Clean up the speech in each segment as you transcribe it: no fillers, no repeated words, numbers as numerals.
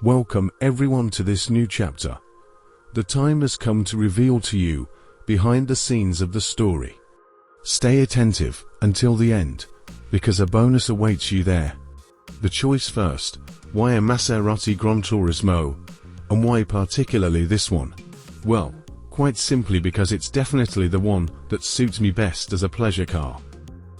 Welcome everyone to this new chapter. The time has come to reveal to you behind the scenes of the story. Stay attentive until the end, because a bonus awaits you there. The choice first: why a Maserati Granturismo, and why particularly this one? Well, quite simply because it's definitely the one that suits me best as a pleasure car.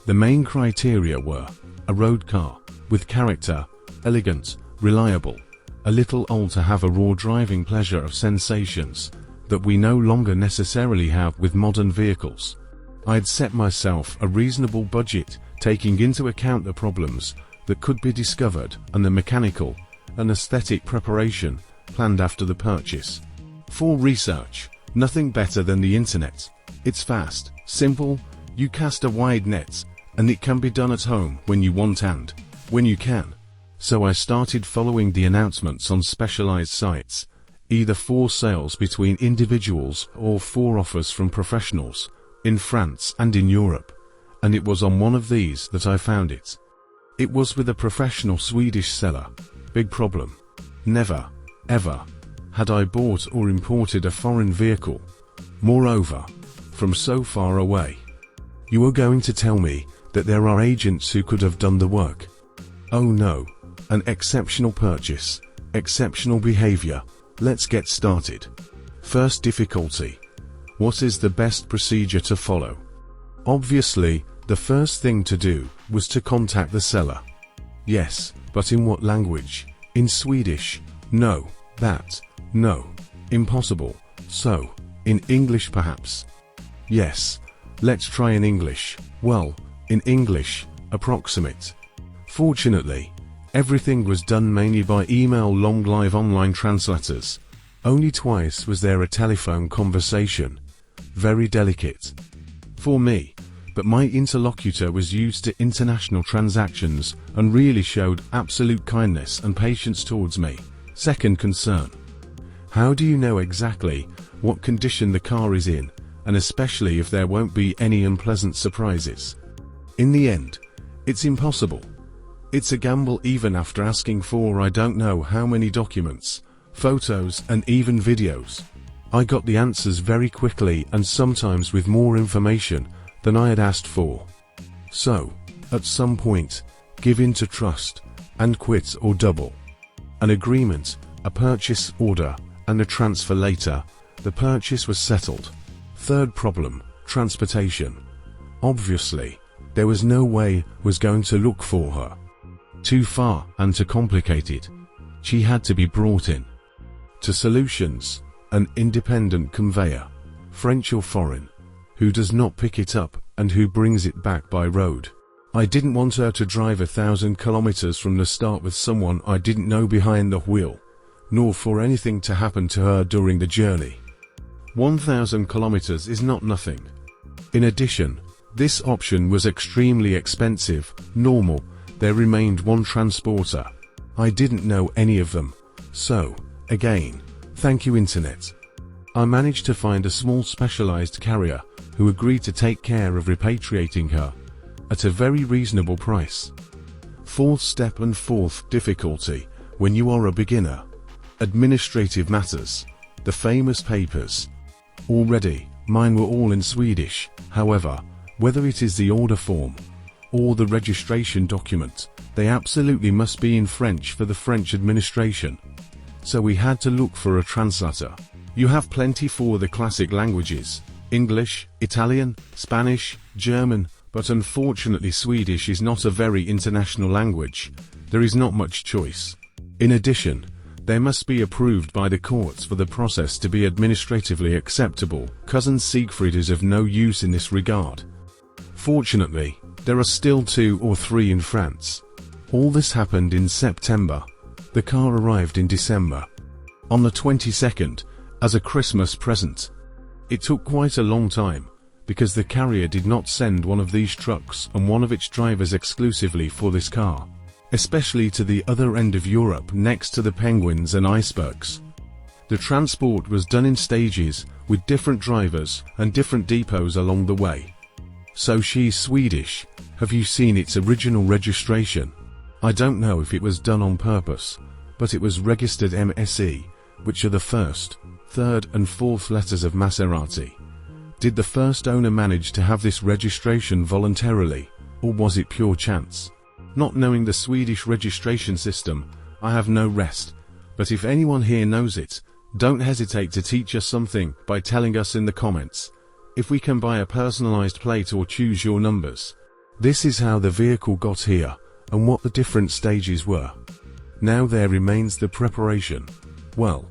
The main criteria were a road car with character, elegant, reliable, a little old to have a raw driving pleasure of sensations that we no longer necessarily have with modern vehicles. I'd set myself a reasonable budget, taking into account the problems that could be discovered and the mechanical and aesthetic preparation planned after the purchase. For research, nothing better than the internet. It's fast, simple, you cast a wide net, and it can be done at home when you want and when you can. So I started following the announcements on specialized sites, either for sales between individuals or for offers from professionals, in France and in Europe, and it was on one of these that I found it. It was with a professional Swedish seller. Big problem. Never, ever, had I bought or imported a foreign vehicle. Moreover, from so far away. You are going to tell me that there are agents who could have done the work. Oh no, an exceptional purchase, exceptional behavior. Let's get started. First difficulty. What is the best procedure to follow? Obviously, the first thing to do was to contact the seller. Yes, but in what language? In Swedish? No, no, impossible. So, in English perhaps? Yes, let's try in English. Well, in English, approximate. Fortunately, everything was done mainly by email, long live online translators. Only twice was there a telephone conversation. Very delicate. For me, but my interlocutor was used to international transactions and really showed absolute kindness and patience towards me. Second concern. How do you know exactly what condition the car is in, and especially if there won't be any unpleasant surprises? In the end, it's impossible. It's a gamble even after asking for I don't know how many documents, photos and even videos. I got the answers very quickly and sometimes with more information than I had asked for. So, at some point, give in to trust, and quit or double. An agreement, a purchase order, and a transfer later, the purchase was settled. Third problem, transportation. Obviously, there was no way I was going to look for her. Too far and too complicated. She had to be brought in. To solutions, an independent conveyor, French or foreign, who does not pick it up and who brings it back by road. I didn't want her to drive 1,000 kilometers from the start with someone I didn't know behind the wheel, nor for anything to happen to her during the journey. 1,000 kilometers is not nothing. In addition, this option was extremely expensive. Normal, there remained one transporter. I didn't know any of them. So, again, thank you internet. I managed to find a small specialized carrier who agreed to take care of repatriating her at a very reasonable price. Fourth step and fourth difficulty, when you are a beginner. Administrative matters. The famous papers. Already, mine were all in Swedish. However, whether it is the order form or the registration document, they absolutely must be in French for the French administration. So we had to look for a translator. You have plenty for the classic languages, English, Italian, Spanish, German, but unfortunately Swedish is not a very international language. There is not much choice. In addition, they must be approved by the courts for the process to be administratively acceptable. Cousin Siegfried is of no use in this regard. Fortunately, there are still 2 or 3 in France. All this happened in September. The car arrived in December. On the 22nd, as a Christmas present. It took quite a long time, because the carrier did not send one of these trucks and one of its drivers exclusively for this car, especially to the other end of Europe next to the penguins and icebergs. The transport was done in stages, with different drivers and different depots along the way. So she's Swedish. Have you seen its original registration? I don't know if it was done on purpose, but it was registered MSE, which are the first, third and fourth letters of Maserati. Did the first owner manage to have this registration voluntarily, or was it pure chance? Not knowing the Swedish registration system, I have no rest, but if anyone here knows it, don't hesitate to teach us something by telling us in the comments. If we can buy a personalized plate or choose your numbers. This is how the vehicle got here, and what the different stages were. Now there remains the preparation. Well,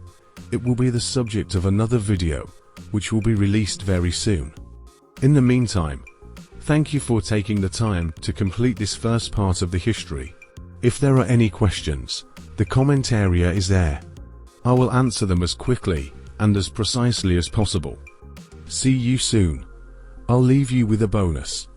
it will be the subject of another video, which will be released very soon. In the meantime, thank you for taking the time to complete this first part of the history. If there are any questions, the comment area is there. I will answer them as quickly and as precisely as possible. See you soon. I'll leave you with a bonus.